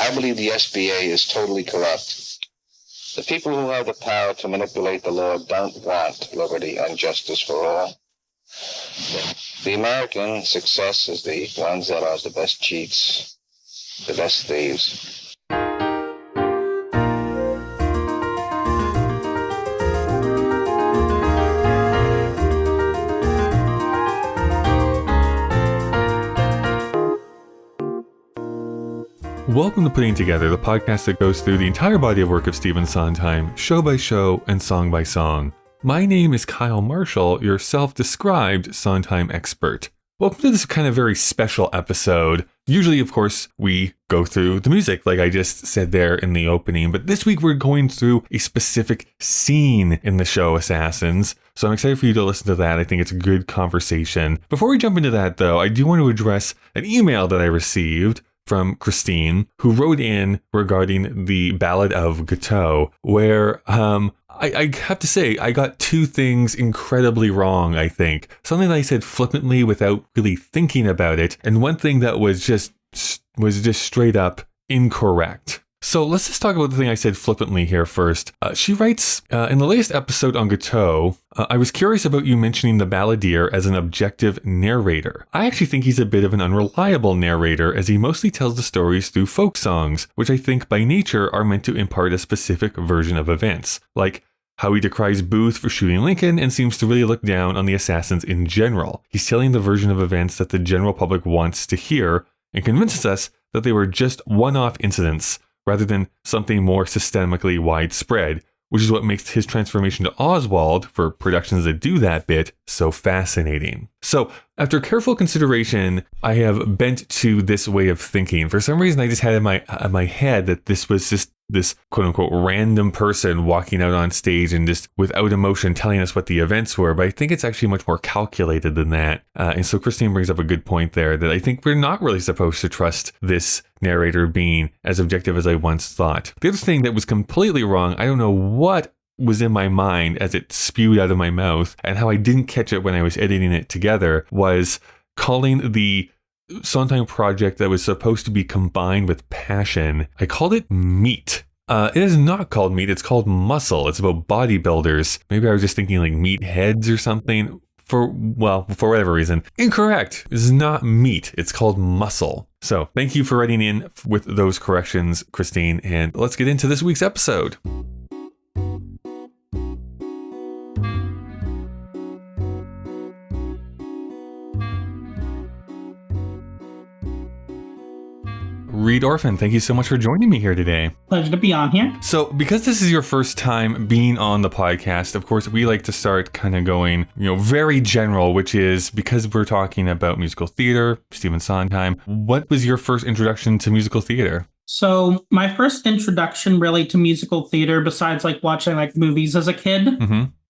I believe the SBA is totally corrupt. The people who have the power to manipulate the law don't want liberty and justice for all. The American success is the ones that are the best cheats, the best thieves. Welcome to Putting Together, the podcast that goes through the entire body of work of Stephen Sondheim, show by show and song by song. My name is Kyle Marshall, your self-described Sondheim expert. Welcome to this kind of very special episode. Usually, of course, we go through the music, like I just said there in the opening, but this week we're going through a specific scene in the show Assassins. So I'm excited for you to listen to that. I think it's a good conversation. Before we jump into that, though, I do want to address an email that I received from Christine, who wrote in regarding the Ballad of Gateau, where I have to say, I got two things incredibly wrong, I think. Something that I said flippantly without really thinking about it, and one thing that was just straight up incorrect. So let's just talk about the thing I said flippantly here first. She writes, in the latest episode on Gateau, I was curious about you mentioning the balladeer as an objective narrator. I actually think he's a bit of an unreliable narrator, as he mostly tells the stories through folk songs, which I think by nature are meant to impart a specific version of events, like how he decries Booth for shooting Lincoln and seems to really look down on the assassins in general. He's telling the version of events that the general public wants to hear and convinces us that they were just one-off incidents, rather than something more systemically widespread, which is what makes his transformation to Oswald, for productions that do that bit, so fascinating. So, after careful consideration, I have bent to this way of thinking. For some reason, I just had in my head that this was just this quote-unquote random person walking out on stage and just without emotion telling us what the events were, but I think it's actually much more calculated than that. And so Christine brings up a good point there, that I think we're not really supposed to trust this narrator being as objective as I once thought. The other thing that was completely wrong, I don't know what was in my mind as it spewed out of my mouth, and how I didn't catch it when I was editing it together, was calling the Sondheim project that was supposed to be combined with passion, I called it Meat. It is not called Meat, it's called Muscle. It's about bodybuilders. Maybe I was just thinking like meat heads or something. For whatever reason. Incorrect. This is not Meat. It's called Muscle. So thank you for writing in with those corrections, Christine, and let's get into this week's episode. Reid Orphan, thank you so much for joining me here today. Pleasure to be on here. So, because this is your first time being on the podcast, of course, we like to start kind of going, very general, which is because we're talking about musical theater, Stephen Sondheim. What was your first introduction to musical theater? So, my first introduction really to musical theater, besides watching movies as a kid,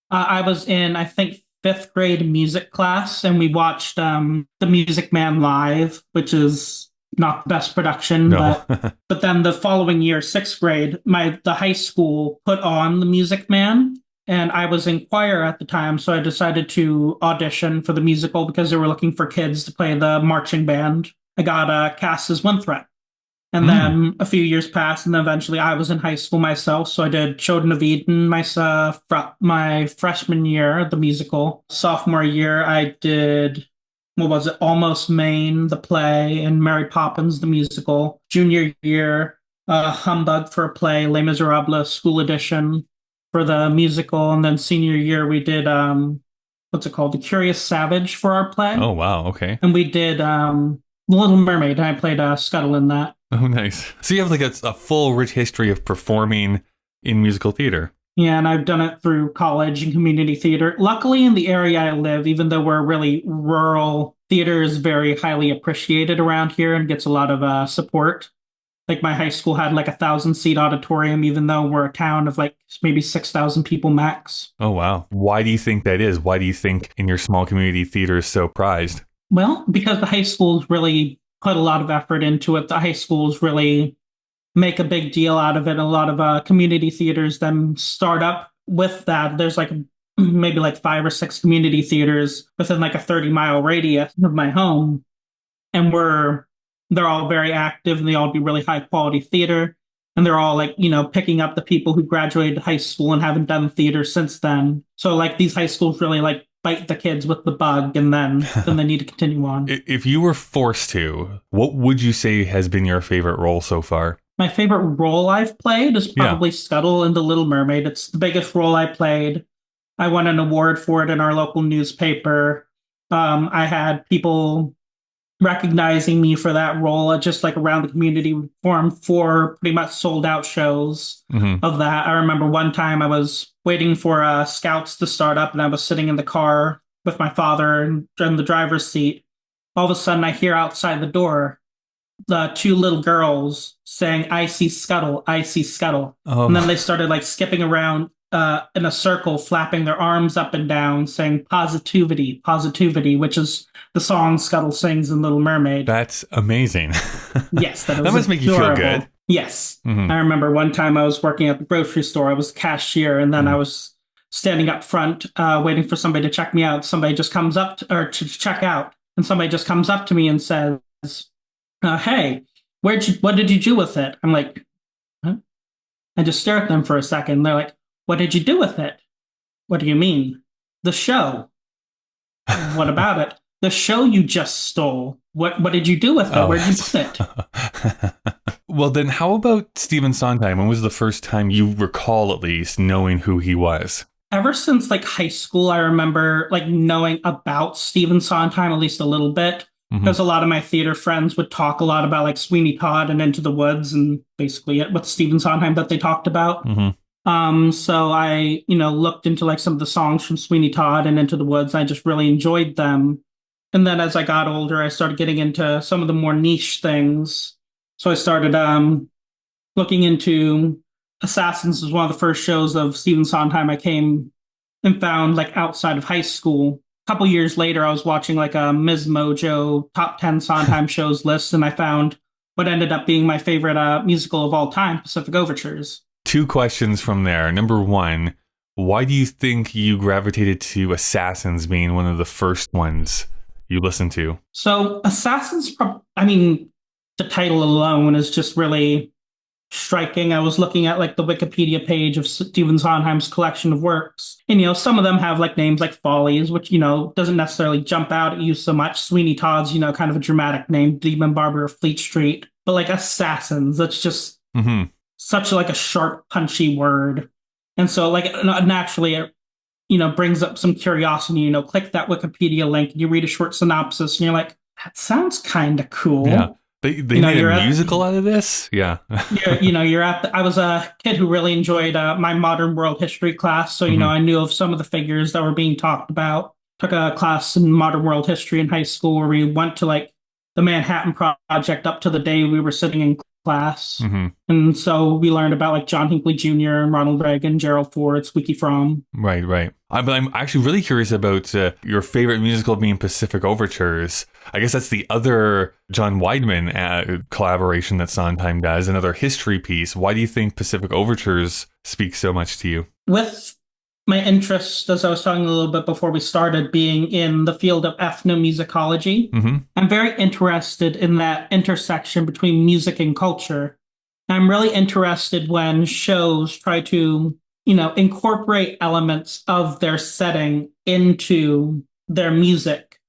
I was in, I think, 5th grade music class, and we watched The Music Man live, which is not the best production, no. but then the following year, 6th grade, the high school put on The Music Man, and I was in choir at the time, so I decided to audition for the musical because they were looking for kids to play the marching band. I got cast as Winthrop, and then a few years passed, and then eventually I was in high school myself, so I did Children of Eden my freshman year, the musical. Sophomore year, I did Almost Maine, the play, and Mary Poppins, the musical. Junior year, Humbug for a play, Les Miserables, school edition for the musical. And then senior year, we did, The Curious Savage for our play. Oh, wow. Okay. And we did The Little Mermaid, and I played Scuttle in that. Oh, nice. So you have a full, rich history of performing in musical theater. Yeah, and I've done it through college and community theater. Luckily, in the area I live, even though we're really rural, theater is very highly appreciated around here and gets a lot of support. My high school had 1,000-seat auditorium, even though we're a town of maybe 6,000 people max. Oh, wow. Why do you think that is? Why do you think in your small community theater is so prized? Well, because the high schools really put a lot of effort into it. The high schools really make a big deal out of it. A lot of community theaters then start up with that. There's maybe 5 or 6 community theaters within a 30-mile radius of my home. And we're they're all very active and they all do really high quality theater. And they're all like, picking up the people who graduated high school and haven't done theater since then. So like these high schools really like bite the kids with the bug, and then they need to continue on. If you were forced to, what would you say has been your favorite role so far? My favorite role I've played is probably Scuttle in The Little Mermaid. It's the biggest role I played. I won an award for it in our local newspaper. I had people recognizing me for that role, just like around the community. We formed 4 pretty much sold out shows of that. I remember one time I was waiting for scouts to start up, and I was sitting in the car with my father and in the driver's seat. All of a sudden I hear outside the door the 2 little girls saying, "I see Scuttle, I see Scuttle." Oh. And then they started like skipping around in a circle, flapping their arms up and down, saying "positivity, positivity," which is the song Scuttle sings in Little Mermaid. That's amazing. Yes, that must make you feel good. Yes. I remember one time I was working at the grocery store. I was a cashier, and then I was standing up front waiting for somebody to check me out. Somebody just comes up to check out, and somebody just comes up to me and says, "Hey, what did you do with it?" I'm like, huh? I just stare at them for a second. They're like, "What did you do with it?" "What do you mean?" "The show." "What about it?" "The show you just stole. What did you do with it? Where'd you put it?" Well, then how about Stephen Sondheim? When was the first time you recall, at least, knowing who he was? Ever since like high school, I remember like knowing about Stephen Sondheim at least a little bit, because a lot of my theater friends would talk a lot about like Sweeney Todd and Into the Woods, and basically it with Stephen Sondheim that they talked about. So I, looked into like some of the songs from Sweeney Todd and Into the Woods. I just really enjoyed them. And then as I got older, I started getting into some of the more niche things. So I started looking into Assassins. Was one of the first shows of Stephen Sondheim I came and found like outside of high school. A couple years later, I was watching like a Ms. Mojo top 10 Sondheim shows list, and I found what ended up being my favorite musical of all time, Pacific Overtures. 2 questions from there. Number 1, why do you think you gravitated to Assassins being one of the first ones you listened to? So Assassins, the title alone is just really striking. I was looking at like the Wikipedia page of Stephen Sondheim's collection of works. And, some of them have like names like Follies, which, doesn't necessarily jump out at you so much. Sweeney Todd's, kind of a dramatic name, Demon Barber of Fleet Street. But like Assassins, that's just such like a sharp, punchy word. And so like naturally it, brings up some curiosity. Click that Wikipedia link and you read a short synopsis and you're like, that sounds kind of cool. Yeah. They made a musical out of this? Yeah. I was a kid who really enjoyed my modern world history class. So, I knew of some of the figures that were being talked about. Took a class in modern world history in high school where we went to like the Manhattan Project up to the day we were sitting in class. And so we learned about like John Hinckley Jr., Ronald Reagan, Gerald Ford, Squeaky Fromm. Right. But I'm actually really curious about your favorite musical being Pacific Overtures. I guess that's the other John Weidman collaboration that Sondheim does, another history piece. Why do you think Pacific Overtures speaks so much to you? With my interest, as I was talking a little bit before we started, being in the field of ethnomusicology, I'm very interested in that intersection between music and culture. I'm really interested when shows try to, incorporate elements of their setting into their music.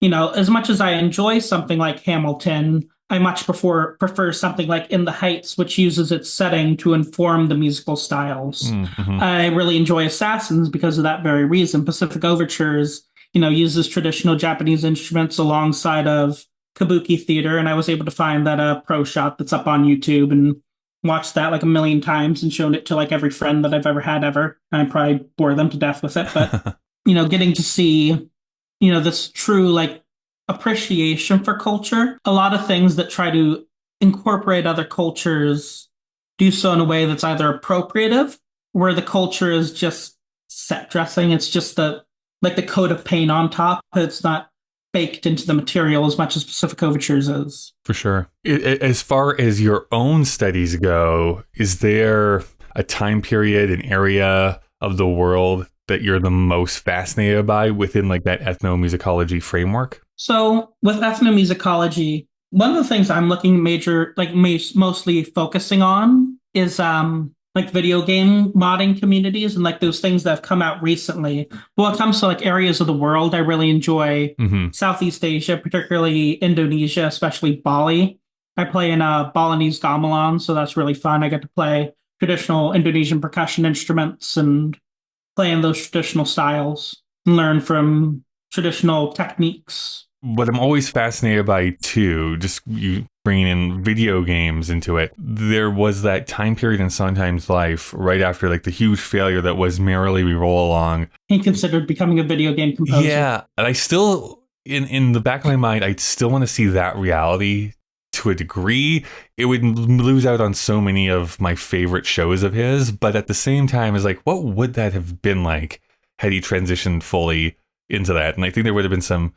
As much as I enjoy something like Hamilton, I much prefer something like In the Heights, which uses its setting to inform the musical styles. I really enjoy Assassins because of that very reason. Pacific Overtures, uses traditional Japanese instruments alongside of kabuki theater, and I was able to find that pro shot that's up on YouTube and watched that like a million times and shown it to like every friend that I've ever had ever. I probably bore them to death with it, but getting to see this true like appreciation for culture. A lot of things that try to incorporate other cultures do so in a way that's either appropriative, where the culture is just set dressing. It's just the coat of paint on top. It's not baked into the material as much as Pacific Overtures is. For sure. As far as your own studies go, is there a time period, an area of the world that you're the most fascinated by within like that ethnomusicology framework? So with ethnomusicology, One of the things I'm looking mostly focusing on is like video game modding communities and like those things that have come out recently. But when it comes to like areas of the world, I really enjoy Southeast Asia, particularly Indonesia, especially Bali. I play in Balinese gamelan, so that's really fun. I get to play traditional Indonesian percussion instruments and play in those traditional styles and learn from traditional techniques. What I'm always fascinated by too, just you bringing in video games into it, there was that time period in Sondheim's life right after like the huge failure that was Merrily We Roll Along. He considered becoming a video game composer. Yeah, and I still, in the back of my mind, I still want to see that reality to a degree. It would lose out on so many of my favorite shows of his, but at the same time, it's like, what would that have been like had he transitioned fully into that? And I think there would have been some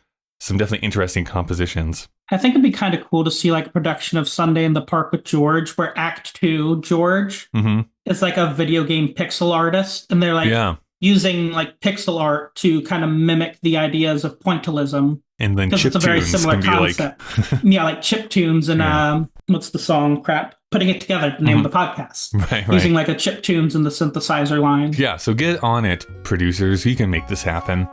definitely interesting compositions. I think it'd be kind of cool to see like a production of Sunday in the Park with George, where Act 2, George, is like a video game pixel artist, and they're like using like pixel art to kind of mimic the ideas of pointillism. And then because it's a very similar concept. Yeah, like chiptunes and what's the song? Crap. Putting It Together, the name of the podcast. Right. Using like a chiptunes in the synthesizer line. Yeah, so get on it, producers. You can make this happen.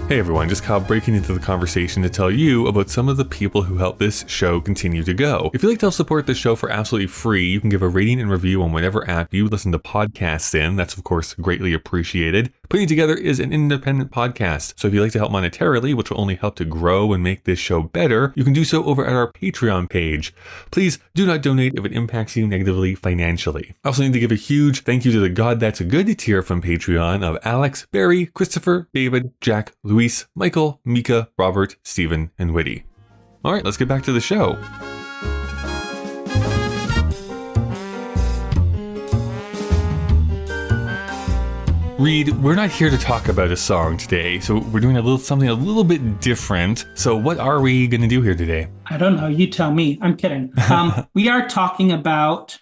Hey everyone, just Kyle breaking into the conversation to tell you about some of the people who help this show continue to go. If you'd like to help support this show for absolutely free, you can give a rating and review on whatever app you listen to podcasts in. That's of course greatly appreciated. Putting It Together is an independent podcast, so if you'd like to help monetarily, which will only help to grow and make this show better, you can do so over at our Patreon page. Please do not donate if it impacts you negatively financially. I also need to give a huge thank you to the God That's a Good tier from Patreon of Alex, Barry, Christopher, David, Jack, Luis, Michael, Mika, Robert, Stephen, and Whitty. All right, let's get back to the show. Reid, we're not here to talk about a song today, so we're doing something a little bit different. So what are we going to do here today? I don't know. You tell me. I'm kidding. We are talking about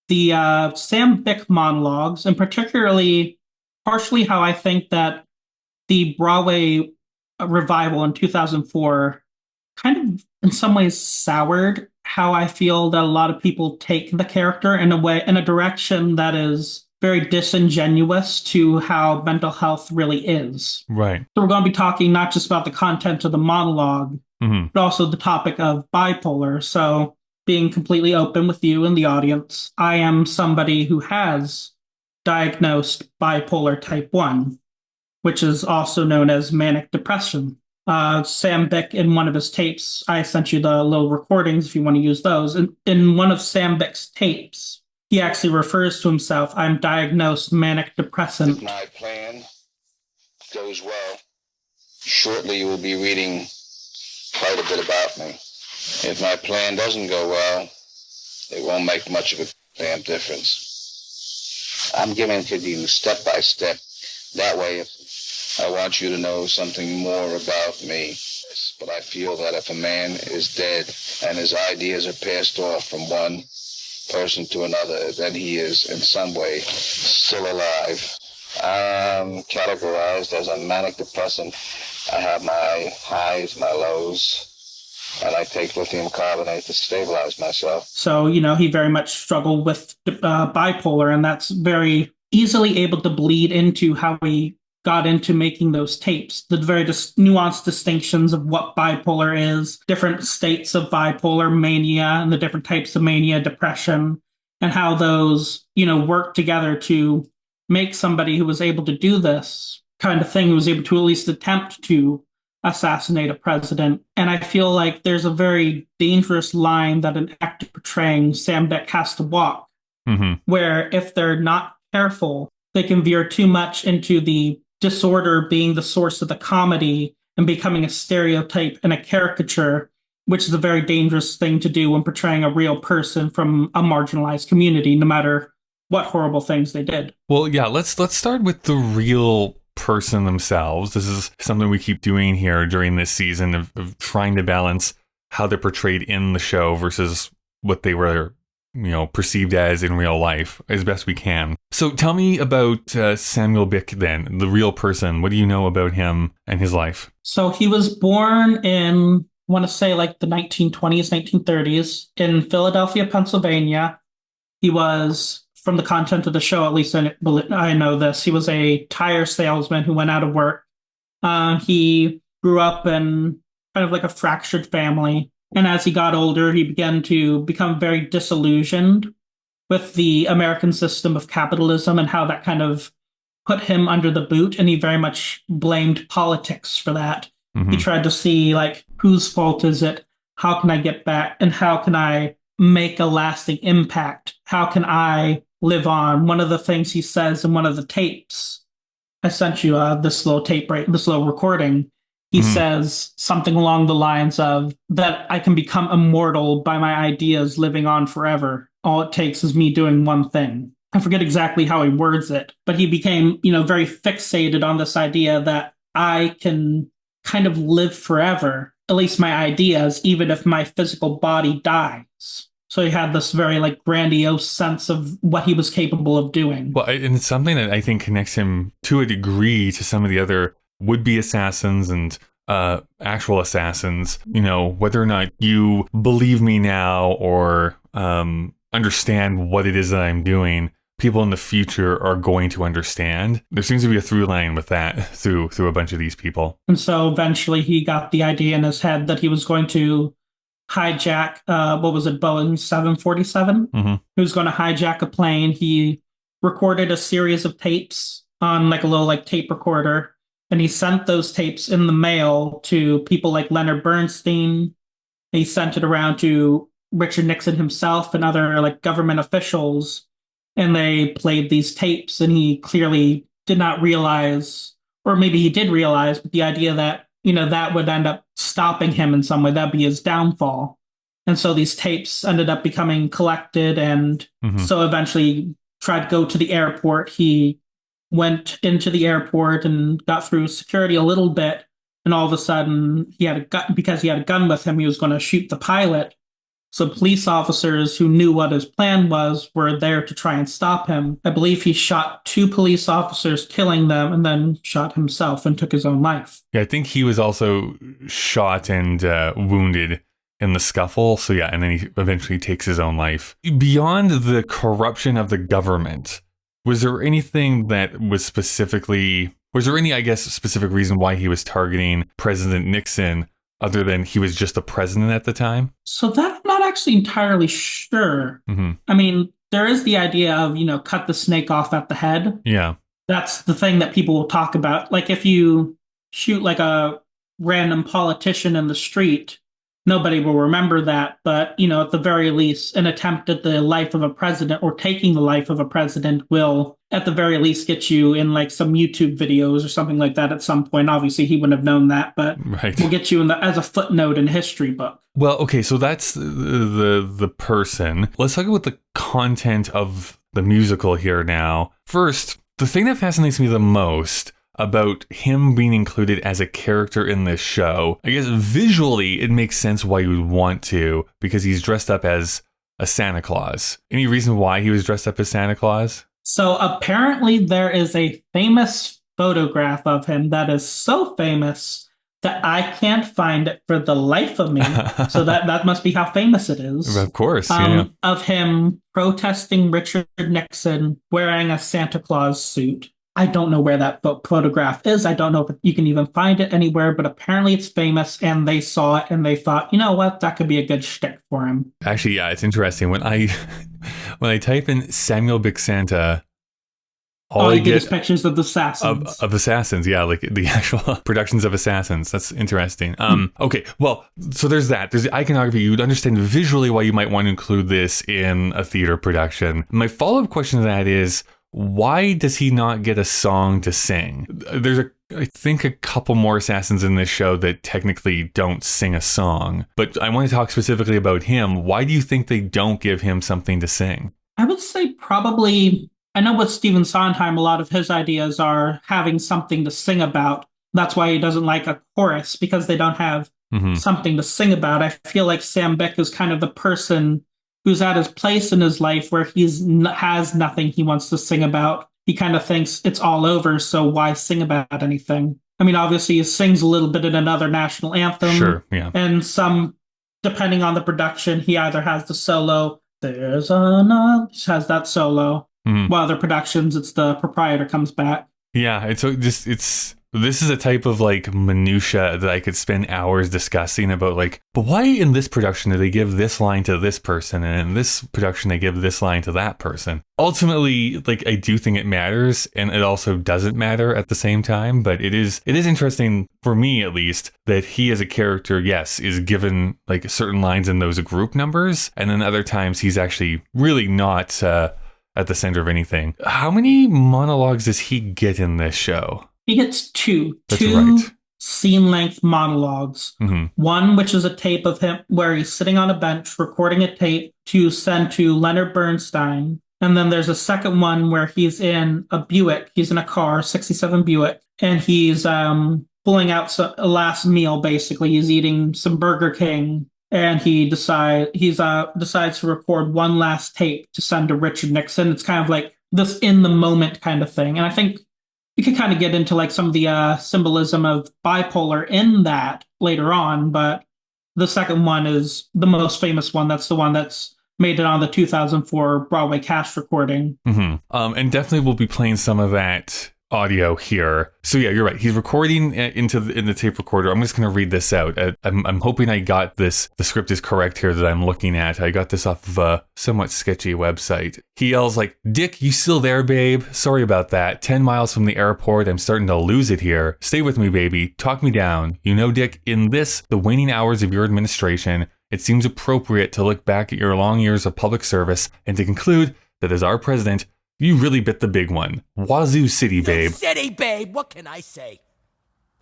the Sam Byck monologues, and partially how I think that the Broadway revival in 2004 kind of in some ways soured how I feel that a lot of people take the character in a direction that is very disingenuous to how mental health really is. Right. So we're going to be talking not just about the content of the monologue, but also the topic of bipolar. So being completely open with you and the audience, I am somebody who has diagnosed bipolar type 1, which is also known as manic depression. Sam Byck, in one of his tapes, I sent you the little recordings if you want to use those. In one of Sam Byck's tapes, he actually refers to himself, I'm diagnosed manic depressant. If my plan goes well, shortly you will be reading quite a bit about me. If my plan doesn't go well, it won't make much of a damn difference. I'm giving it to you step by step. That way, I want you to know something more about me. But I feel that if a man is dead and his ideas are passed off from one person to another, then he is in some way still alive. I'm categorized as a manic depressant. I have my highs, my lows, and I take lithium carbonate to stabilize myself. So, he very much struggled with bipolar, and that's very easily able to bleed into how he got into making those tapes. The very nuanced distinctions of what bipolar is, different states of bipolar mania, and the different types of mania, depression, and how those, work together to make somebody who was able to do this kind of thing, who was able to at least attempt to assassinate a president. And I feel like there's a very dangerous line that an actor portraying Sam Byck has to walk, where if they're not careful, they can veer too much into the disorder being the source of the comedy and becoming a stereotype and a caricature, which is a very dangerous thing to do when portraying a real person from a marginalized community, no matter what horrible things they did. Well, yeah, let's start with the real person themselves. This is something we keep doing here during this season of trying to balance how they're portrayed in the show versus what they were perceived as in real life as best we can. So tell me about Samuel Byck then, the real person. What do you know about him and his life? So he was born in, I want to say like the 1920s, 1930s in Philadelphia, Pennsylvania. He was, from the content of the show, at least I know this, he was a tire salesman who went out of work. He grew up in kind of like a fractured family. And as he got older, he began to become very disillusioned with the American system of capitalism and how that kind of put him under the boot. And he very much blamed politics for that. Mm-hmm. He tried to see, like, whose fault is it? How can I get back? And how can I make a lasting impact? How can I live on? One of the things he says in one of the tapes, I sent you this little tape, right? This little recording. He says something along the lines of that I can become immortal by my ideas living on forever. All it takes is me doing one thing. I forget exactly how he words it, but he became, very fixated on this idea that I can kind of live forever, at least my ideas, even if my physical body dies. So he had this very like grandiose sense of what he was capable of doing. Well, and it's something that I think connects him to a degree to some of the other would-be assassins and actual assassins. Whether or not you believe me now or understand what it is that I'm doing, people in the future are going to understand. There seems to be a through line with that through a bunch of these people. And so eventually he got the idea in his head that he was going to hijack, Boeing 747? Mm-hmm. He was going to hijack a plane. He recorded a series of tapes on like a little like tape recorder, and he sent those tapes in the mail to people like Leonard Bernstein. He sent it around to Richard Nixon himself and other like government officials, and they played these tapes, and he clearly did not realize, or maybe he did realize, but the idea that, that would end up stopping him in some way, that'd be his downfall. And so these tapes ended up becoming collected, and so eventually tried to go to the airport. He went into the airport and got through security a little bit, and all of a sudden he had a gun. Because he had a gun with him, he was going to shoot the pilot. So police officers who knew what his plan was were there to try and stop him. I believe he shot 2 police officers, killing them, and then shot himself and took his own life. Yeah, I think he was also shot and wounded in the scuffle. So yeah, and then he eventually takes his own life. Beyond the corruption of the government, was there anything that was specifically, was there any, I guess, specific reason why he was targeting President Nixon other than he was just the president at the time? So that I'm not actually entirely sure. I mean, there is the idea of, cut the snake off at the head. Yeah. That's the thing that people will talk about. Like if you shoot like a random politician in the street, nobody will remember that. But, at the very least, an attempt at the life of a president or taking the life of a president will, at the very least, get you in like some YouTube videos or something like that at some point. Obviously, he wouldn't have known that, but will get you in as a footnote in a history book. Well, okay, so that's the person. Let's talk about the content of the musical here now. First, the thing that fascinates me the most about him being included as a character in this show, I guess visually it makes sense why you would want to, because he's dressed up as a Santa Claus. Any reason why he was dressed up as Santa Claus? So apparently there is a famous photograph of him that is so famous that I can't find it for the life of me. So that must be how famous it is. Of course, yeah. Of him protesting Richard Nixon wearing a Santa Claus suit. I don't know where that photograph is. I don't know if you can even find it anywhere, but apparently it's famous, and they saw it and they thought, you know what, that could be a good shtick for him. Actually, yeah, it's interesting. When I type in Samuel Byck Santa, all I get is pictures of the assassins. Of assassins, yeah, like the actual productions of assassins. That's interesting. Okay, well, so there's that. There's the iconography. You would understand visually why you might want to include this in a theater production. My follow-up question to that is, why does he not get a song to sing? There's I think a couple more assassins in this show that technically don't sing a song, but I want to talk specifically about him. Why do you think they don't give him something to sing? I would say probably, I know with Stephen Sondheim, a lot of his ideas are having something to sing about. That's why he doesn't like a chorus, because they don't have something to sing about. I feel like Sam Byck is kind of the person who's at his place in his life where has nothing he wants to sing about. He kind of thinks it's all over, so why sing about anything? I mean, obviously, he sings a little bit in another national anthem. Sure, yeah. And some, depending on the production, he either has the solo, has that solo. While other productions, it's the proprietor comes back. Yeah, this is a type of like minutia that I could spend hours discussing about, like, but why in this production do they give this line to this person, and in this production they give this line to that person? Ultimately, like, I do think it matters, and it also doesn't matter at the same time, but it is interesting, for me at least, that he as a character, yes, is given like certain lines in those group numbers, and then other times he's actually really not at the center of anything. How many monologues does he get in this show? He gets two right. scene-length monologues. One, which is a tape of him where he's sitting on a bench recording a tape to send to Leonard Bernstein. And then there's a second one where he's in a Buick. He's in a car, 67 Buick, and he's pulling out a last meal, basically. He's eating some Burger King, and he decides to record one last tape to send to Richard Nixon. It's kind of like this in-the-moment kind of thing. And I think you could kind of get into like some of the symbolism of bipolar in that later on, but the second one is the most famous one. That's the one that's made it on the 2004 Broadway cast recording. And definitely we'll be playing some of that audio here. So yeah, you're right. He's recording in the tape recorder. I'm just going to read this out. I'm hoping I got this. The script is correct here that I'm looking at. I got this off of a somewhat sketchy website. He yells like, "Dick, you still there, babe? Sorry about that. 10 miles from the airport. I'm starting to lose it here. Stay with me, baby. Talk me down. You know, Dick, in the waning hours of your administration, it seems appropriate to look back at your long years of public service and to conclude that as our president, you really bit the big one. Wazoo City, babe." City, babe. What can I say?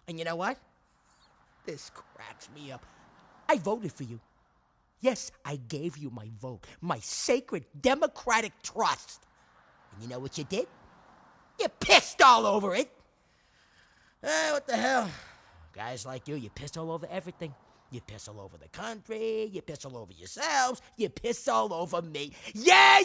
And you know what? This cracks me up. I voted for you. Yes, I gave you my vote, my sacred democratic trust. And you know what you did? You pissed all over it. What the hell? Guys like you piss all over everything. You piss all over the country, you piss all over yourselves, you piss all over me. Yeah,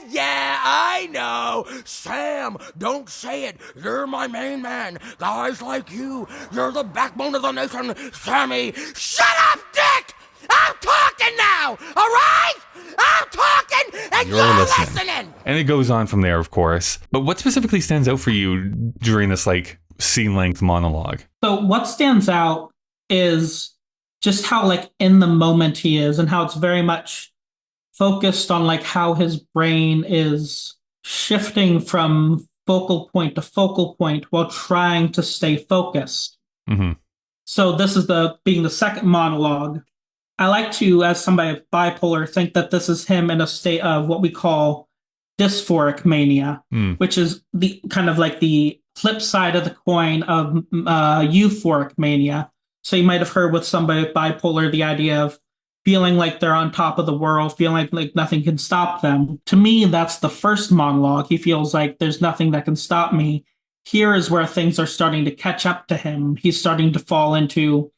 I know. Sam, don't say it. You're my main man. Guys like you're the backbone of the nation. Sammy, shut up, Dick! I'm talking now, all right? I'm talking and you're listening. And it goes on from there, of course. But what specifically stands out for you during this, like, scene-length monologue? So what stands out is just how like in the moment he is, and how it's very much focused on like how his brain is shifting from focal point to focal point while trying to stay focused. So this is being the second monologue. I like to, as somebody with bipolar, think that this is him in a state of what we call dysphoric mania, which is the kind of like the flip side of the coin of euphoric mania. So you might have heard with somebody with bipolar the idea of feeling like they're on top of the world, feeling like nothing can stop them. To me, that's the first monologue. He feels like there's nothing that can stop me. Here is where things are starting to catch up to him. He's starting to fall into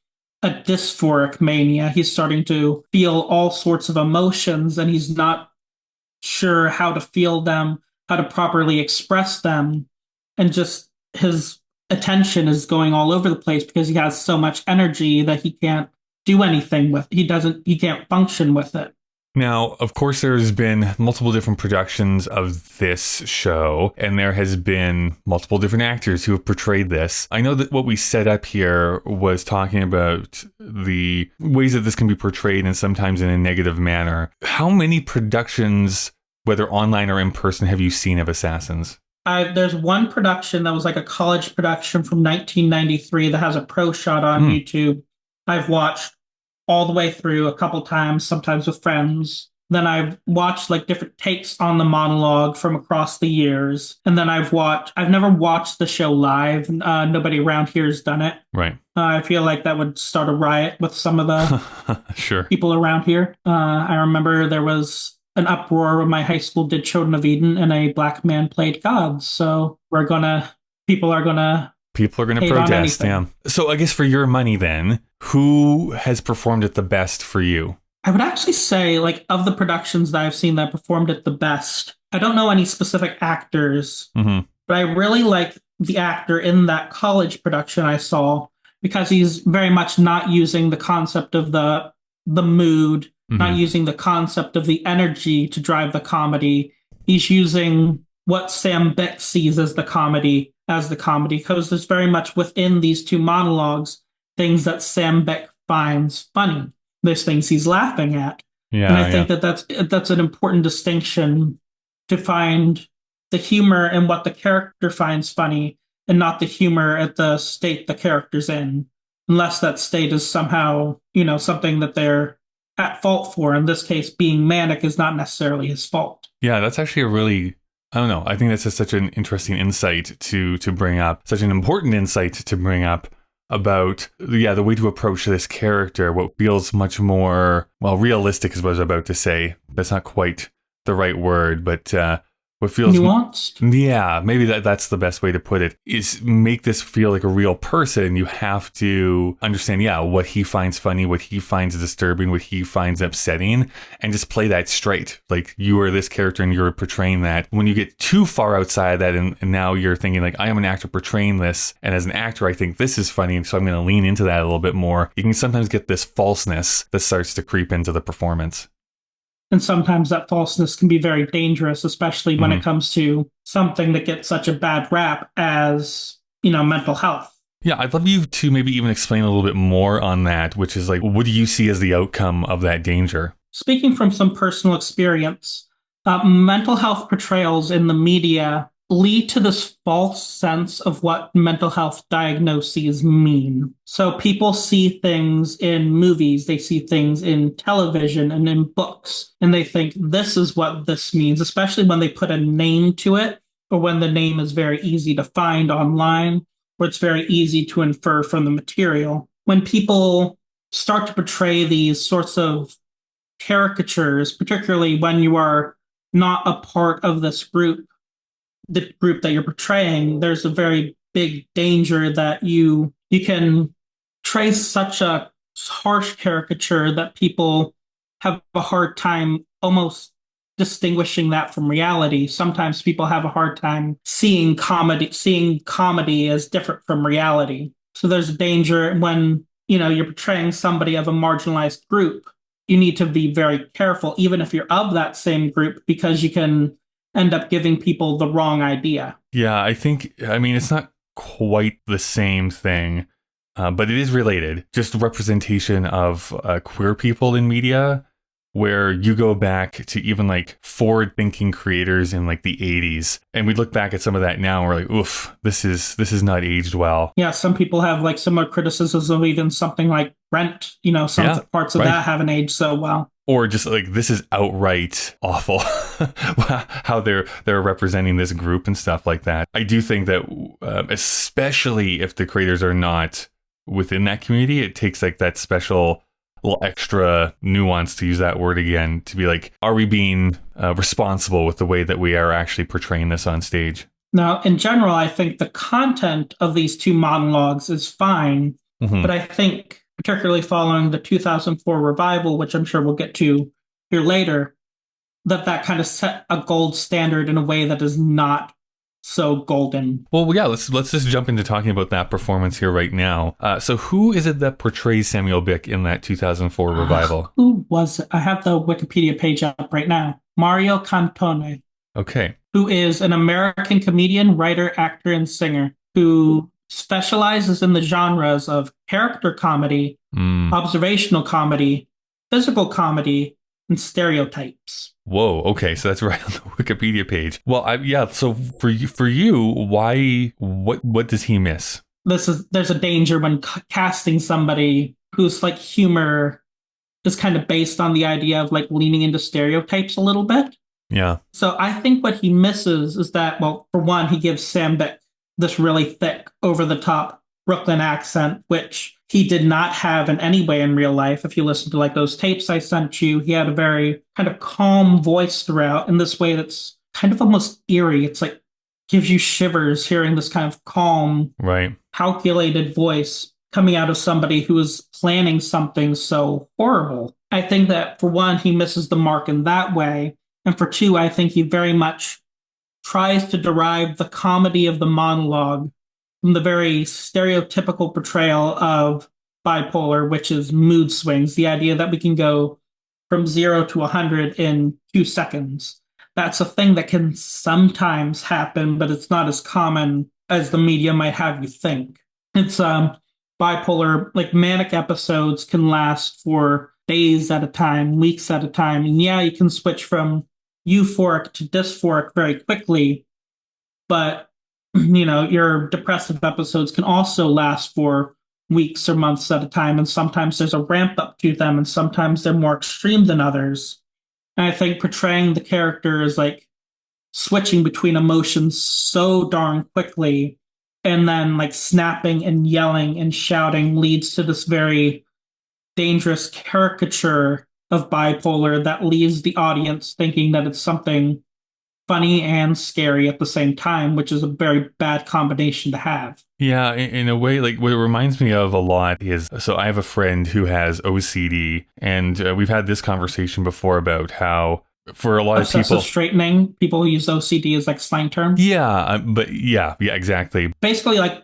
a dysphoric mania. He's starting to feel all sorts of emotions, and he's not sure how to feel them, how to properly express them, and just his attention is going all over the place because he has so much energy that he can't do anything with. He can't function with it. Now, of course, there's been multiple different productions of this show, and there has been multiple different actors who have portrayed this. I know that what we set up here was talking about the ways that this can be portrayed, and sometimes in a negative manner. How many productions, whether online or in person, have you seen of Assassins? There's one production that was like a college production from 1993 that has a pro shot on YouTube. I've watched all the way through a couple times, sometimes with friends. Then I've watched like different takes on the monologue from across the years. And then I've never watched the show live. Nobody around here has done it. Right. I feel like that would start a riot with some of the sure. people around here. I remember there was an uproar when my high school did Children of Eden and a black man played God. So people are gonna protest. Yeah. So I guess for your money then, who has performed it the best for you? I would actually say, like, of the productions that I've seen that performed it the best, I don't know any specific actors, but I really like the actor in that college production I saw because he's very much not using the concept of the mood, not using the concept of the energy to drive the comedy. He's using what Sam Byck sees as the comedy, because there's very much within these two monologues things that Sam Byck finds funny. There's things he's laughing at. Yeah, and I think that that's an important distinction, to find the humor in what the character finds funny and not the humor at the state the character's in, unless that state is somehow, something that they're at fault for. In this case, being manic is not necessarily his fault. Yeah, that's actually a really, I don't know, I think that's just such an interesting insight to bring up, such an important insight to bring up about, the way to approach this character, what feels much more, well, realistic is what I was about to say. That's not quite the right word, but what feels nuanced. Yeah, maybe that's the best way to put it, is make this feel like a real person. You have to understand, what he finds funny, what he finds disturbing, what he finds upsetting, and just play that straight. Like, you are this character and you're portraying that. When you get too far outside of that, and now you're thinking like, I am an actor portraying this, and as an actor I think this is funny, and so I'm going to lean into that a little bit more, you can sometimes get this falseness that starts to creep into the performance. And sometimes that falseness can be very dangerous, especially when it comes to something that gets such a bad rap as, mental health. Yeah, I'd love you to maybe even explain a little bit more on that, which is like, what do you see as the outcome of that danger? Speaking from some personal experience, mental health portrayals in the media lead to this false sense of what mental health diagnoses mean. So people see things in movies, they see things in television and in books, and they think this is what this means, especially when they put a name to it, or when the name is very easy to find online, or it's very easy to infer from the material. When people start to portray these sorts of caricatures, particularly when you are not a part of this group, the group that you're portraying, there's a very big danger that you can trace such a harsh caricature that people have a hard time almost distinguishing that from reality. Sometimes people have a hard time seeing comedy as different from reality. So there's a danger when, you're portraying somebody of a marginalized group. You need to be very careful, even if you're of that same group, because you can end up giving people the wrong idea. Yeah, it's not quite the same thing, but it is related. Just representation of queer people in media, where you go back to even like forward-thinking creators in like the 80s, and we look back at some of that now and we're like, oof, this is not aged well. Yeah, some people have like similar criticisms of even something like Rent. Some parts of that haven't aged so well. Or just like, this is outright awful, how they're representing this group and stuff like that. I do think that, especially if the creators are not within that community, it takes like that special little extra nuance, to use that word again, to be like, are we being responsible with the way that we are actually portraying this on stage? Now, in general, I think the content of these two monologues is fine, but I think, particularly following the 2004 revival, which I'm sure we'll get to here later, that kind of set a gold standard in a way that is not so golden. Well, yeah, let's just jump into talking about that performance here right now. So who is it that portrays Samuel Byck in that 2004 revival? Who was it? I have the Wikipedia page up right now. Mario Cantone. Okay. Who is an American comedian, writer, actor, and singer who specializes in the genres of character comedy, observational comedy, physical comedy, and stereotypes. Whoa, okay, so that's right on the Wikipedia page. Well, so for you, why, what does he miss? There's a danger when casting somebody whose like humor is kind of based on the idea of like leaning into stereotypes a little bit. Yeah. So I think what he misses is that, well, for one, he gives Sam Byck this really thick, over-the-top Brooklyn accent, which he did not have in any way in real life. If you listen to like those tapes I sent you, he had a very kind of calm voice throughout in this way that's kind of almost eerie. It's like gives you shivers hearing this kind of calm, calculated voice coming out of somebody who is planning something so horrible. I think that for one, he misses the mark in that way. And for two, I think he very much tries to derive the comedy of the monologue from the very stereotypical portrayal of bipolar, which is mood swings, the idea that we can go from 0 to 100 in 2 seconds. That's a thing that can sometimes happen, but it's not as common as the media might have you think. It's bipolar, like manic episodes can last for days at a time, weeks at a time. And yeah, you can switch from euphoric to dysphoric very quickly, but your depressive episodes can also last for weeks or months at a time, and sometimes there's a ramp up to them, and sometimes they're more extreme than others. And I think portraying the character as like switching between emotions so darn quickly and then like snapping and yelling and shouting leads to this very dangerous caricature of bipolar that leaves the audience thinking that it's something funny and scary at the same time, which is a very bad combination to have. Yeah, in a way, like what it reminds me of a lot is, so I have a friend who has OCD, and we've had this conversation before about how for a lot of people, straightening, people who use OCD as like slang term. Yeah, but yeah, exactly. Basically, like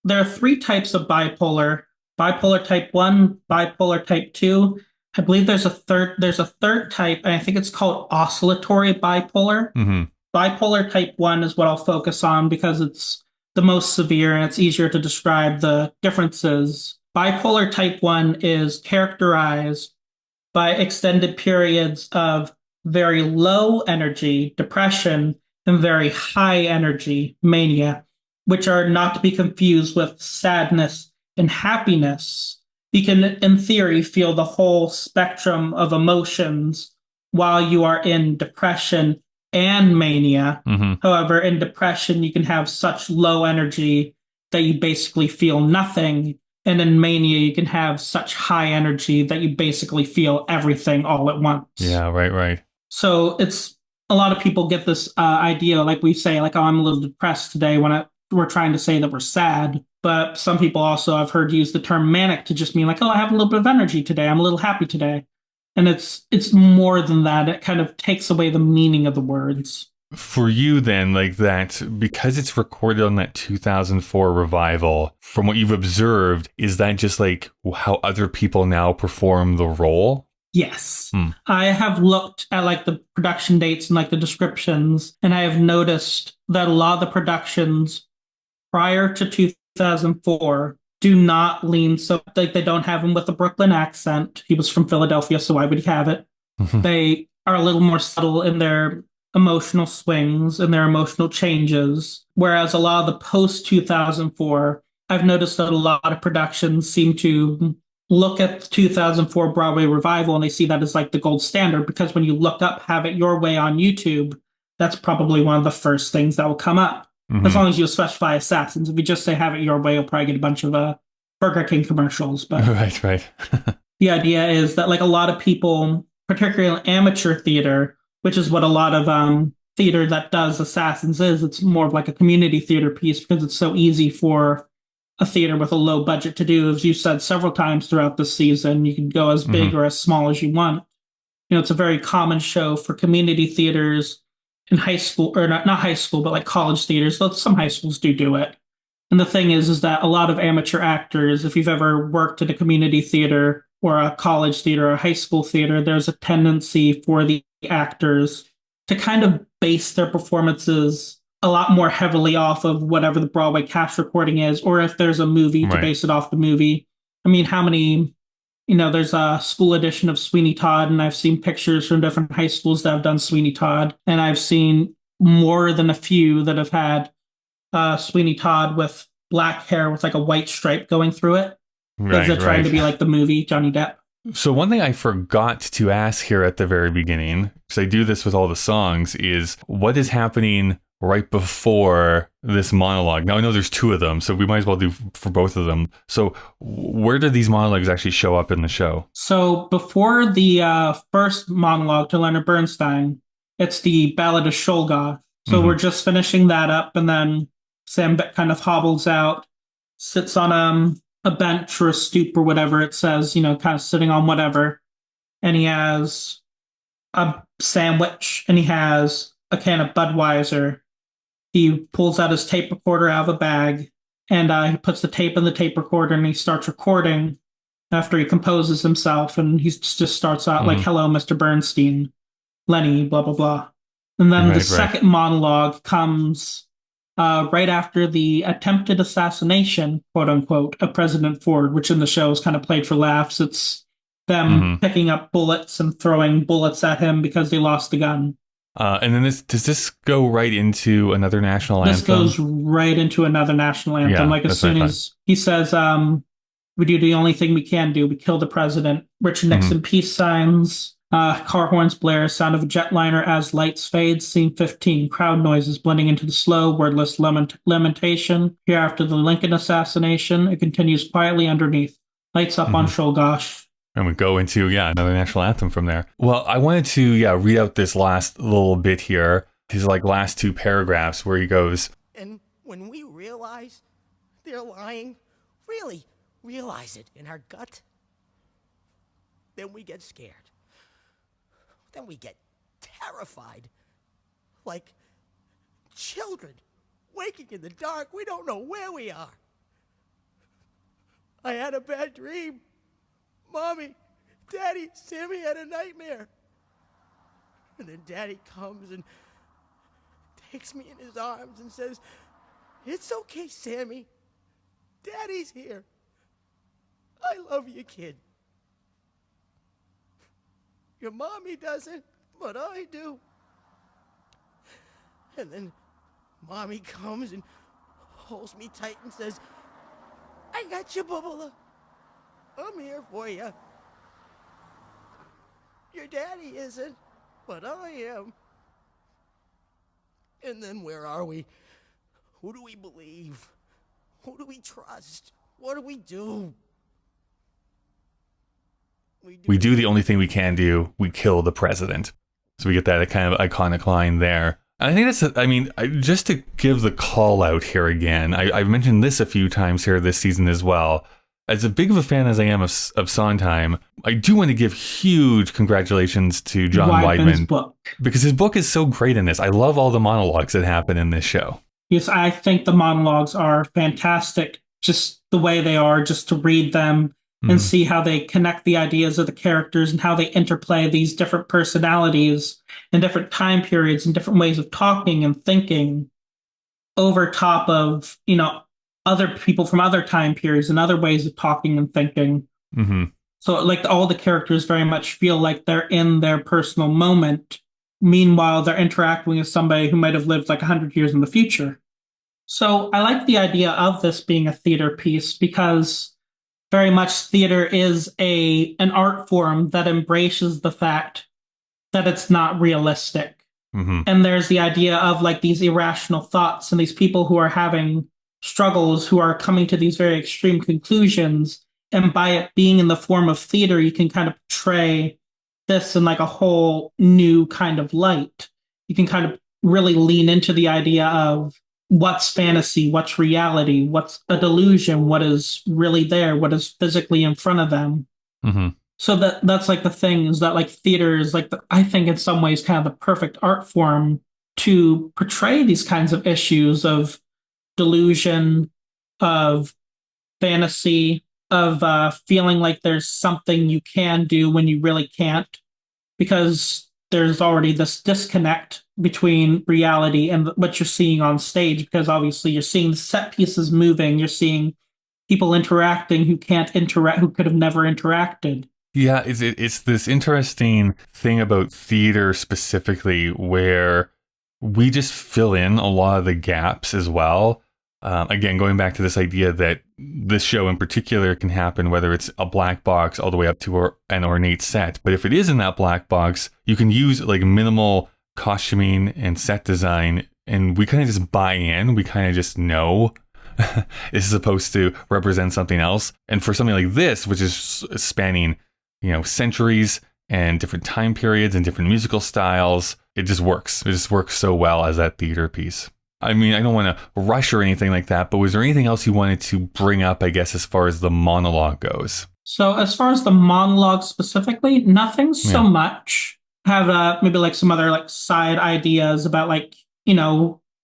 there are 3 types of bipolar: bipolar type 1, bipolar type 2. I believe there's a third type, and I think it's called oscillatory bipolar. Mm-hmm. Bipolar type 1 is what I'll focus on because it's the most severe and it's easier to describe the differences. Bipolar type 1 is characterized by extended periods of very low energy, depression, and very high energy, mania, which are not to be confused with sadness and happiness. You can, in theory, feel the whole spectrum of emotions while you are in depression and mania. Mm-hmm. However, in depression, you can have such low energy that you basically feel nothing. And in mania, you can have such high energy that you basically feel everything all at once. Yeah, right. So it's a lot of people get this idea, like we say, like, oh, I'm a little depressed today when we're trying to say that we're sad. But some people also I've heard use the term manic to just mean like, oh, I have a little bit of energy today. I'm a little happy today. And it's more than that. It kind of takes away the meaning of the words. For you then, like that, because it's recorded on that 2004 revival, from what you've observed, is that just like how other people now perform the role? Yes. I have looked at like the production dates and like the descriptions, and I have noticed that a lot of the productions prior to 2004 do not lean so like they don't have him with a Brooklyn accent. He was from Philadelphia, so why would he have it? They are a little more subtle in their emotional swings and their emotional changes. Whereas a lot of the post 2004, I've noticed that a lot of productions seem to look at the 2004 Broadway revival and they see that as like the gold standard, because when you look up Have It Your Way on YouTube, that's probably one of the first things that will come up. Mm-hmm. As long as you specify Assassins. If you just say Have It Your Way, you'll probably get a bunch of Burger King commercials. But right. The idea is that like a lot of people, particularly in amateur theater, which is what a lot of theater that does Assassins is, it's more of like a community theater piece because it's so easy for a theater with a low budget to do. As you said several times throughout the season, you can go as big or as small as you want. It's a very common show for community theaters in high school, or not high school, but like college theaters. So some high schools do it. And the thing is that a lot of amateur actors, if you've ever worked at a community theater or a college theater or a high school theater, there's a tendency for the actors to kind of base their performances a lot more heavily off of whatever the Broadway cast recording is, or if there's a movie to base it off the movie. I mean, how many, there's a school edition of Sweeney Todd, and I've seen pictures from different high schools that have done Sweeney Todd, and I've seen more than a few that have had Sweeney Todd with black hair with like a white stripe going through it. Because they're trying to be like the movie, Johnny Depp. So one thing I forgot to ask here at the very beginning, because I do this with all the songs, is what is happening right before this monologue? Now I know there's 2 of them, so we might as well do for both of them. So where do these monologues actually show up in the show? So before the first monologue to Leonard Bernstein, it's the Ballad of Sholga. So we're just finishing that up, and then Sam Byck kind of hobbles out, sits on a bench or a stoop or whatever it says, kind of sitting on whatever. and he has a sandwich, and he has a can of Budweiser. He pulls out his tape recorder out of a bag, and he puts the tape in the tape recorder, and he starts recording after he composes himself, and he just starts out like, "Hello, Mr. Bernstein, Lenny, blah, blah, blah." And then the second monologue comes right after the attempted assassination, quote unquote, of President Ford, which in the show is kind of played for laughs. It's them picking up bullets and throwing bullets at him because they lost the gun. And then does this go right into another national anthem? This goes right into another national anthem. Like as soon as he says, we do the only thing we can do. We kill the president. Richard Nixon peace signs. Car horns blare. Sound of a jetliner as lights fade. Scene 15. Crowd noises blending into the slow, wordless lamentation. Here after the Lincoln assassination, it continues quietly underneath. Lights up on Shulgosh. And we go into, another national anthem from there. Well, I wanted to, read out this last little bit here. His last two paragraphs where he goes, "And when we realize they're lying, really realize it in our gut, then we get scared. Then we get terrified. Like children waking in the dark. We don't know where we are. I had a bad dream. Mommy, Daddy, Sammy had a nightmare." And then Daddy comes and takes me in his arms and says, "It's okay, Sammy. Daddy's here. I love you, kid. Your mommy doesn't, but I do." And then Mommy comes and holds me tight and says, "I got you, Bubba. I'm here for you. Your daddy isn't, but I am." And then where are we? Who do we believe? Who do we trust? What do we do? We do the only thing we can do. We kill the president. So we get that kind of iconic line there. And I think that's, just to give the call out here again, I've mentioned this a few times here this season as well. As a big of a fan as I am of Sondheim, I do want to give huge congratulations to John Weidman's book. Because his book is so great in this. I love all the monologues that happen in this show. Yes, I think the monologues are fantastic, just the way they are, just to read them and see how they connect the ideas of the characters and how they interplay these different personalities and different time periods and different ways of talking and thinking over top of, other people from other time periods and other ways of talking and thinking. So all the characters very much feel like they're in their personal moment. Meanwhile, they're interacting with somebody who might have lived 100 years in the future. So I like the idea of this being a theater piece because very much theater is an art form that embraces the fact that it's not realistic. And there's the idea of these irrational thoughts and these people who are having struggles, who are coming to these very extreme conclusions. And by it being in the form of theater, you can kind of portray this in a whole new kind of light. You can kind of really lean into the idea of what's fantasy, what's reality, what's a delusion, what is really there, what is physically in front of them. So that's the thing is that theater is I think in some ways kind of the perfect art form to portray these kinds of issues of delusion, of fantasy, of feeling like there's something you can do when you really can't, because there's already this disconnect between reality and what you're seeing on stage, because obviously you're seeing the set pieces moving, you're seeing people interacting who can't interact, who could have never interacted. Yeah, it's this interesting thing about theater specifically where we just fill in a lot of the gaps as well. Again, going back to this idea that this show in particular can happen, whether it's a black box all the way up to an ornate set. But if it is in that black box, you can use minimal costuming and set design, and we kind of just buy in. We kind of just know this is supposed to represent something else. And for something like this, which is spanning, centuries and different time periods and different musical styles, it just works. It just works so well as that theater piece. I don't want to rush or anything like that, but was there anything else you wanted to bring up, I guess, as far as the monologue goes? So as far as the monologue specifically, nothing so Yeah. much. Have maybe like some other like side ideas about like,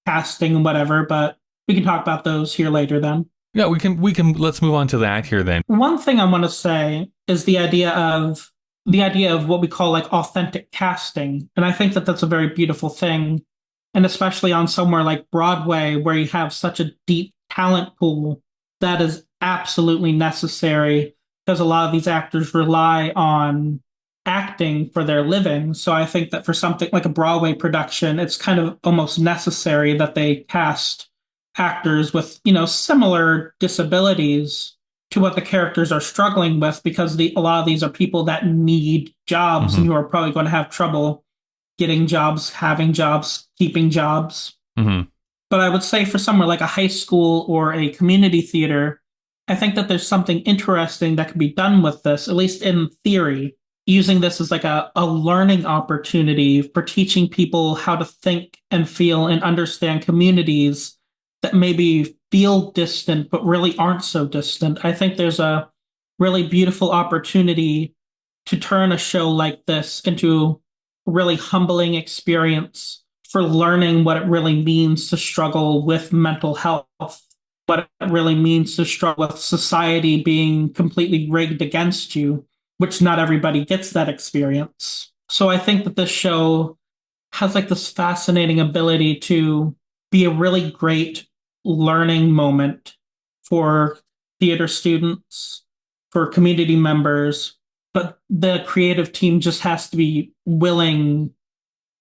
casting and whatever, but we can talk about those here later then. Yeah, we can let's move on to that here then. One thing I want to say is the idea of what we call like authentic casting. And I think that that's a very beautiful thing. And especially on somewhere like Broadway, where you have such a deep talent pool, that is absolutely necessary because a lot of these actors rely on acting for their living. So I think that for something like a Broadway production, it's kind of almost necessary that they cast actors with, similar disabilities to what the characters are struggling with because a lot of these are people that need jobs Hmm. and who are probably going to have trouble getting jobs, having jobs, keeping jobs. Hmm. But I would say for somewhere like a high school or a community theater, I think that there's something interesting that can be done with this, at least in theory, using this as like a learning opportunity for teaching people how to think and feel and understand communities that maybe feel distant but really aren't so distant. I think there's a really beautiful opportunity to turn a show like this into a really humbling experience for learning what it really means to struggle with mental health, what it really means to struggle with society being completely rigged against you, which not everybody gets that experience. So I think that this show has like this fascinating ability to be a really great learning moment for theater students, for community members, but the creative team just has to be willing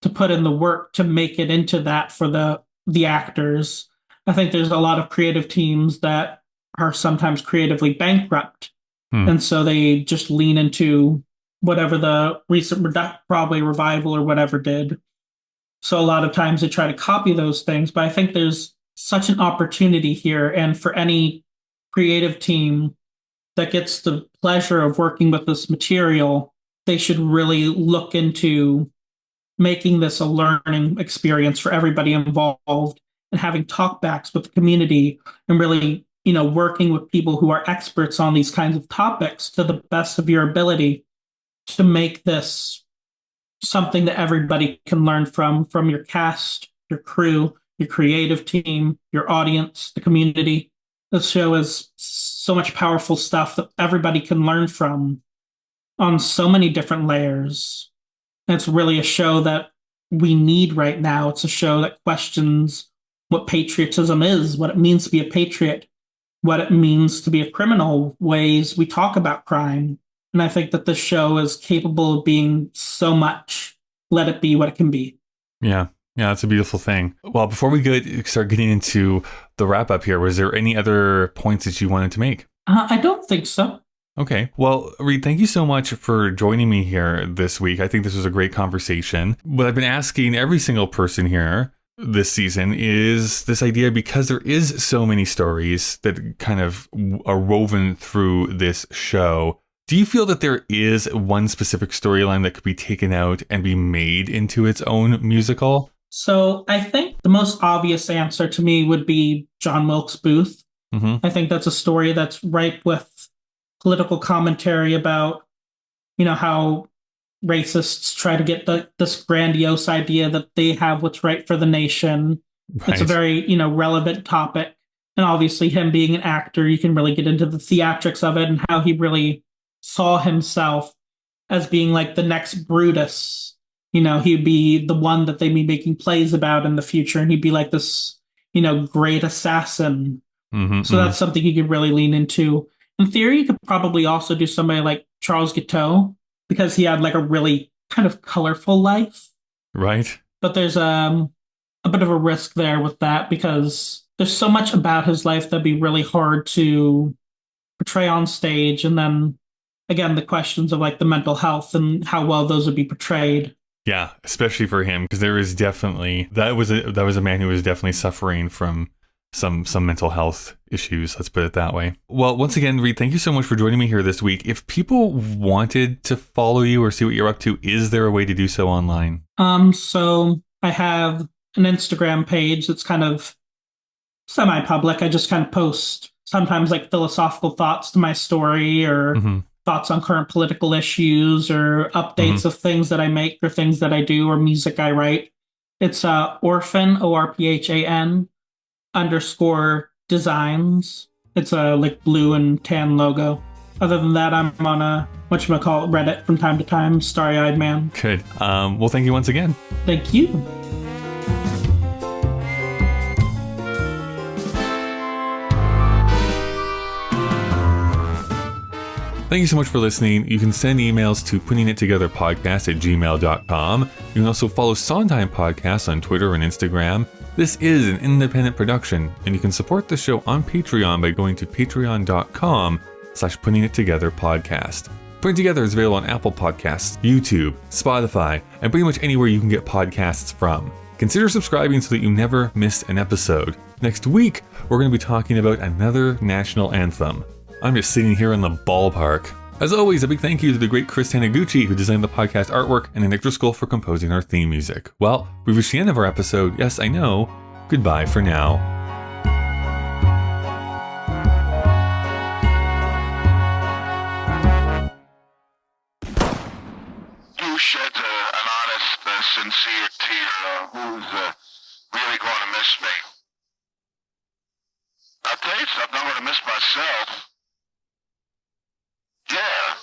to put in the work to make it into that for the actors. I think there's a lot of creative teams that are sometimes creatively bankrupt, Hmm. and so they just lean into whatever the recent Broadway revival or whatever did. So a lot of times they try to copy those things, but I think there's such an opportunity here, and for any creative team that gets the pleasure of working with this material, they should really look into making this a learning experience for everybody involved and having talkbacks with the community and really, working with people who are experts on these kinds of topics to the best of your ability to make this something that everybody can learn from your cast, your crew, your creative team, your audience, the community. This show is so much powerful stuff that everybody can learn from on so many different layers. And it's really a show that we need right now. It's a show that questions what patriotism is, what it means to be a patriot, what it means to be a criminal, ways we talk about crime. And I think that this show is capable of being so much. Let it be what it can be. Yeah. Yeah, that's a beautiful thing. Well, before we start getting into the wrap up here, was there any other points that you wanted to make? I don't think so. Okay. Well, Reid, thank you so much for joining me here this week. I think this was a great conversation. What I've been asking every single person here this season is this idea, because there is so many stories that kind of are woven through this show. Do you feel that there is one specific storyline that could be taken out and be made into its own musical? So I think the most obvious answer to me would be John Wilkes Booth. Mm-hmm. I think that's a story that's ripe with political commentary about, how racists try to get this grandiose idea that they have what's right for the nation. Right. It's a very, relevant topic. And obviously him being an actor, you can really get into the theatrics of it and how he really saw himself as being like the next Brutus. He'd be the one that they'd be making plays about in the future, and he'd be like this, great assassin. Mm-hmm, So that's something you could really lean into. In theory, you could probably also do somebody like Charles Guiteau because he had like a really kind of colorful life. right. But there's a bit of a risk there with that because there's so much about his life that'd be really hard to portray on stage. And then again, the questions of like the mental health and how well those would be portrayed. Yeah, especially for him, because there is definitely that was a man who was definitely suffering from some mental health issues. Let's put it that way. Well, once again, Reid, thank you so much for joining me here this week. If people wanted to follow you or see what you're up to, is there a way to do so online? So I have an Instagram page that's kind of semi-public. I just kind of post sometimes like philosophical thoughts to my story or thoughts on current political issues or updates of things that I make or things that I do or music I write. It's Orphan, ORPHAN underscore designs. It's a like blue and tan logo. Other than that, I'm on a whatchamacallit Reddit from time to time, Starry-Eyed Man. Good. Well, thank you once again. Thank you. Thank you so much for listening. You can send emails to puttingittogetherpodcast@gmail.com. You can also follow Sondheim Podcast on Twitter and Instagram. This is an independent production, and you can support the show on Patreon by going to patreon.com/puttingittogetherpodcast. Putting Together is available on Apple Podcasts, YouTube, Spotify, and pretty much anywhere you can get podcasts from. Consider subscribing so that you never miss an episode. Next week, we're going to be talking about another national anthem. I'm just sitting here in the ballpark. As always, a big thank you to the great Chris Taniguchi, who designed the podcast artwork, and Nick Driscoll for composing our theme music. Well, we've reached the end of our episode. Yes, I know. Goodbye for now. You shed an honest, sincere tear. Who's really going to miss me? I'll tell you something, I'm going to miss myself. Yeah.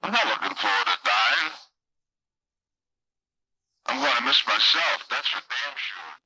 I'm not looking forward to dying. I'm going to miss myself, that's for damn sure.